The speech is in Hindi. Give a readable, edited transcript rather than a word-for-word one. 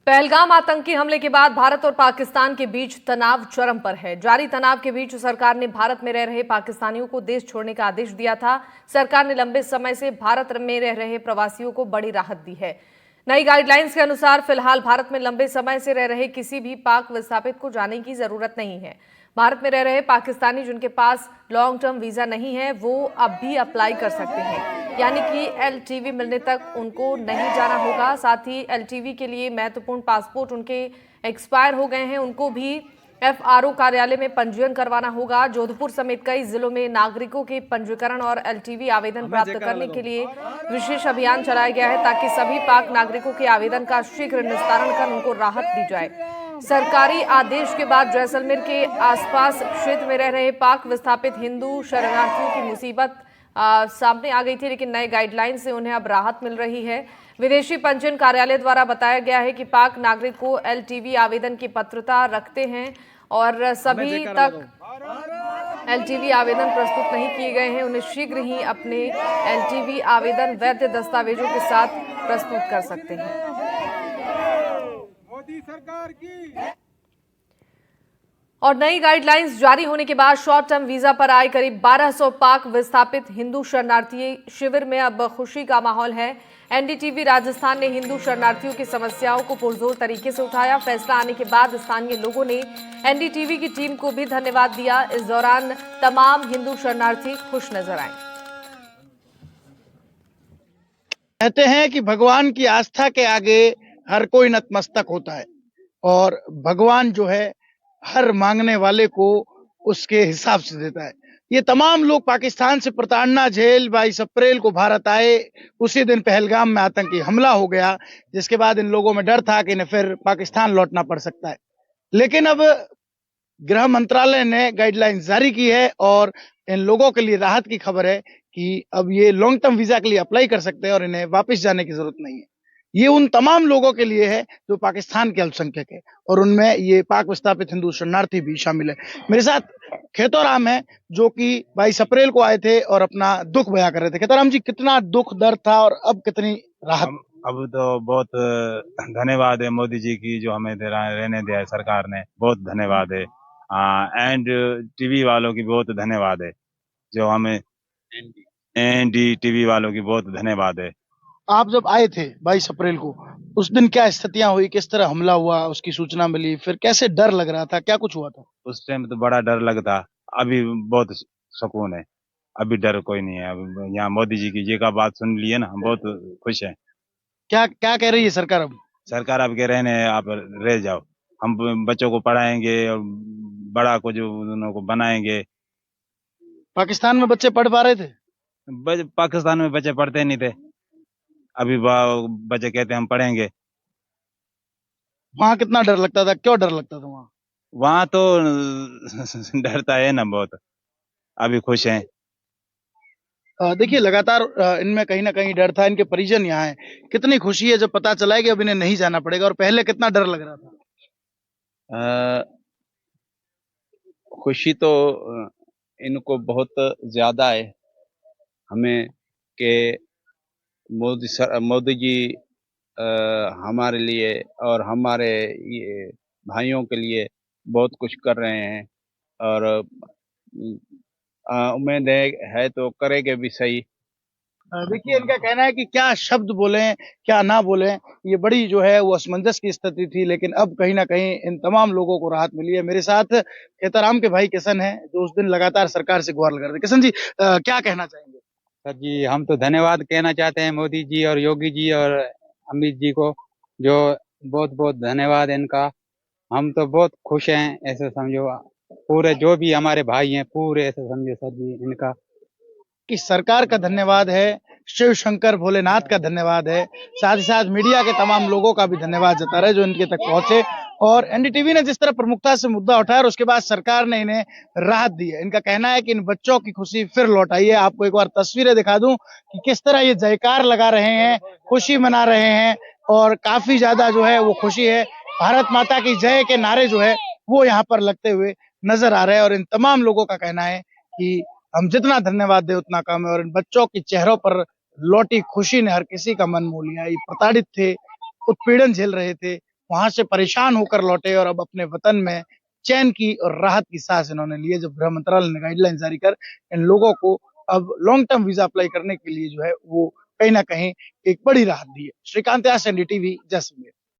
पहलगाम आतंकी हमले के बाद भारत और पाकिस्तान के बीच तनाव चरम पर है। जारी तनाव के बीच सरकार ने भारत में रह रहे पाकिस्तानियों को देश छोड़ने का आदेश दिया था। सरकार ने लंबे समय से भारत में रह रहे प्रवासियों को बड़ी राहत दी है। नई गाइडलाइंस के अनुसार फिलहाल भारत में लंबे समय से रह रहे किसी भी पाक विस्थापित को जाने की जरूरत नहीं है। भारत में रह रहे पाकिस्तानी जिनके पास लॉन्ग टर्म वीजा नहीं है वो अब भी अप्लाई कर सकते हैं, यानी कि एलटीवी मिलने तक उनको नहीं जाना होगा। साथ ही एलटीवी के लिए महत्वपूर्ण पासपोर्ट उनके एक्सपायर हो गए हैं, उनको भी एफआरओ कार्यालय में पंजीयन करवाना होगा। जोधपुर समेत कई जिलों में नागरिकों के पंजीकरण और एलटीवी आवेदन प्राप्त करने के लिए विशेष अभियान चलाया गया है, ताकि सभी पाक नागरिकों के आवेदन का शीघ्र निस्तारण कर उनको राहत दी जाए। सरकारी आदेश के बाद जैसलमेर के आसपास क्षेत्र में रह रहे पाक विस्थापित हिंदू शरणार्थियों की मुसीबत सामने आ गई थी, लेकिन नए गाइडलाइन से उन्हें अब राहत मिल रही है। विदेशी पंजीयन कार्यालय द्वारा बताया गया है कि पाक नागरिक को एलटीवी आवेदन की पात्रता रखते हैं और सभी तक एलटीवी आवेदन प्रस्तुत नहीं किए गए हैं, उन्हें शीघ्र ही अपने एलटीवी आवेदन वैध दस्तावेजों के साथ प्रस्तुत कर सकते हैं। मोदी सरकार की और नई गाइडलाइंस जारी होने के बाद शॉर्ट टर्म वीजा पर आए करीब 1200 पाक विस्थापित हिंदू शरणार्थी शिविर में अब खुशी का माहौल है। एनडीटीवी राजस्थान ने हिंदू शरणार्थियों की समस्याओं को पुरजोर तरीके से उठाया। फैसला आने के बाद स्थानीय लोगों ने एनडीटीवी की टीम को भी धन्यवाद दिया। इस दौरान तमाम हिंदू शरणार्थी खुश नजर आए। कहते हैं कि भगवान की आस्था के आगे हर कोई नतमस्तक होता है और भगवान जो है हर मांगने वाले को उसके हिसाब से देता है। ये तमाम लोग पाकिस्तान से प्रताड़ना झेल 22 अप्रैल को भारत आए। उसी दिन पहलगाम में आतंकी हमला हो गया, जिसके बाद इन लोगों में डर था कि इन्हें फिर पाकिस्तान लौटना पड़ सकता है। लेकिन अब गृह मंत्रालय ने गाइडलाइन जारी की है और इन लोगों के लिए राहत की खबर है कि अब ये लॉन्ग टर्म वीजा के लिए अप्लाई कर सकते हैं और इन्हें वापस जाने की जरूरत नहीं है। ये उन तमाम लोगों के लिए है जो पाकिस्तान के अल्पसंख्यक है और उनमें ये पाक विस्थापित हिंदू शरणार्थी भी शामिल है। मेरे साथ खेतोराम है जो कि 22 अप्रैल को आए थे और अपना दुख बयां कर रहे थे। खेतोराम जी, कितना दुख दर्द था और अब कितनी राहत? अब तो बहुत धन्यवाद है मोदी जी की, जो हमें रहने दिया है सरकार ने, बहुत धन्यवाद है। एंड टीवी वालों की बहुत धन्यवाद है, जो हमें एनडी टीवी वालों की बहुत धन्यवाद है। आप जब आए थे 22 अप्रैल को, उस दिन क्या स्थितियां हुई, किस तरह हमला हुआ, उसकी सूचना मिली, फिर कैसे डर लग रहा था, क्या कुछ हुआ था? उस टाइम तो बड़ा डर लगता, अभी बहुत सुकून है, अभी डर कोई नहीं है। अब यहाँ मोदी जी की जी का बात सुन लिए ना, हम बहुत खुश हैं। क्या क्या कह रही है सरकार अब? सरकार अब कह रहे हैं आप रह जाओ, हम बच्चों को पढ़ाएंगे और बड़ा को जो उनको बनाएंगे। पाकिस्तान में बच्चे पढ़ पा रहे थे? पाकिस्तान में बच्चे पढ़ते नहीं थे, अभी बच्चे कहते हम पढ़ेंगे। वहां कितना डर लगता था, क्यों डर लगता था वहां? वहां तो डरता है ना बहुत, अभी खुश हैं। देखिए, लगातार इनमें कहीं ना कहीं डर था। इनके परिजन यहाँ हैं, कितनी खुशी है जब पता चला है कि अब इन्हें नहीं जाना पड़ेगा, और पहले कितना डर लग रहा था? खुशी तो इनको बहुत ज्यादा है हमें कि मोदी जी हमारे लिए और हमारे ये भाइयों के लिए बहुत कुछ कर रहे हैं और उम्मीद है तो करेंगे भी सही। देखिए, इनका कहना है कि क्या शब्द बोले क्या ना बोले, ये बड़ी जो है वो असमंजस की स्थिति थी, लेकिन अब कहीं ना कहीं इन तमाम लोगों को राहत मिली है। मेरे साथ खेताराम के भाई किशन है जो उस दिन लगातार सरकार से गुहार लगा रहे थे। किशन जी, क्या कहना चाहेंगे? सर जी, हम तो धन्यवाद कहना चाहते हैं मोदी जी और योगी जी और अमित जी को, जो बहुत बहुत धन्यवाद है इनका। हम तो बहुत खुश हैं, ऐसे समझो पूरे जो भी हमारे भाई हैं पूरे ऐसे समझो सर जी इनका। कि सरकार का धन्यवाद है, शिव शंकर भोलेनाथ का धन्यवाद है, साथ ही साथ मीडिया के तमाम लोगों का भी धन्यवाद जता रहे जो इनके तक पहुंचे। और एनडीटीवी ने जिस तरह प्रमुखता से मुद्दा उठाया और उसके बाद सरकार ने इन्हें राहत दी है। इनका कहना है कि इन बच्चों की खुशी फिर लौट आई है। आपको एक बार तस्वीरें दिखा दूं कि किस तरह ये जयकार लगा रहे हैं, खुशी मना रहे हैं और काफी ज्यादा जो है वो खुशी है। भारत माता की जय के नारे जो है वो यहाँ पर लगते हुए नजर आ रहे हैं और इन तमाम लोगों का कहना है कि हम जितना धन्यवाद दे उतना कम है। और इन बच्चों के चेहरों पर लौटी खुशी ने हर किसी का मन मोह लिया। ये प्रताड़ित थे, उत्पीड़न झेल रहे थे, वहां से परेशान होकर लौटे और अब अपने वतन में चैन की और राहत की सांस इन्होंने ली है, जब गृह मंत्रालय ने गाइडलाइन जारी कर इन लोगों को अब लॉन्ग टर्म वीजा अप्लाई करने के लिए जो है वो कहीं ना कहीं एक बड़ी राहत दी है। श्रीकांत यास, एनडीटीवी, जैसलमेर।